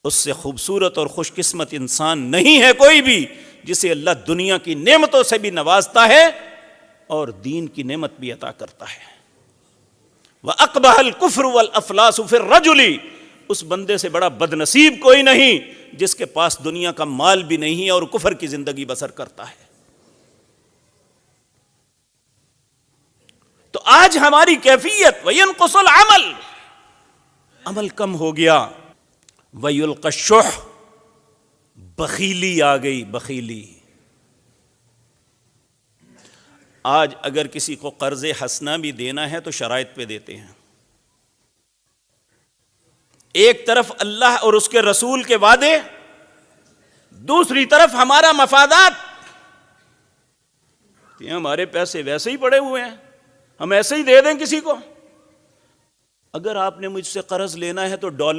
اس سے خوبصورت اور خوش قسمت انسان نہیں ہے کوئی بھی جسے اللہ دنیا کی نعمتوں سے بھی نوازتا ہے اور دین کی نعمت بھی عطا کرتا ہے۔ وَأَقْبَحَ الْكُفْرُ وَالْأَفْلَاسُ فِي الرَّجُلِ، اس بندے سے بڑا بد نصیب کوئی نہیں جس کے پاس دنیا کا مال بھی نہیں ہے اور کفر کی زندگی بسر کرتا ہے۔ تو آج ہماری کیفیت وَيَنْقُصُ الْعَمَلُ، عمل کم ہو گیا، وَيُلْقَى الشُّحُّ، بخیلی آ گئی، بخیلی۔ آج اگر کسی کو قرض حسنہ بھی دینا ہے تو شرائط پہ دیتے ہیں۔ ایک طرف اللہ اور اس کے رسول کے وعدے، دوسری طرف ہمارا مفادات، کہ ہمارے پیسے ویسے ہی پڑے ہوئے ہیں، ہم ایسے ہی دے دیں کسی کو۔ اگر آپ نے مجھ سے قرض لینا ہے تو ڈالر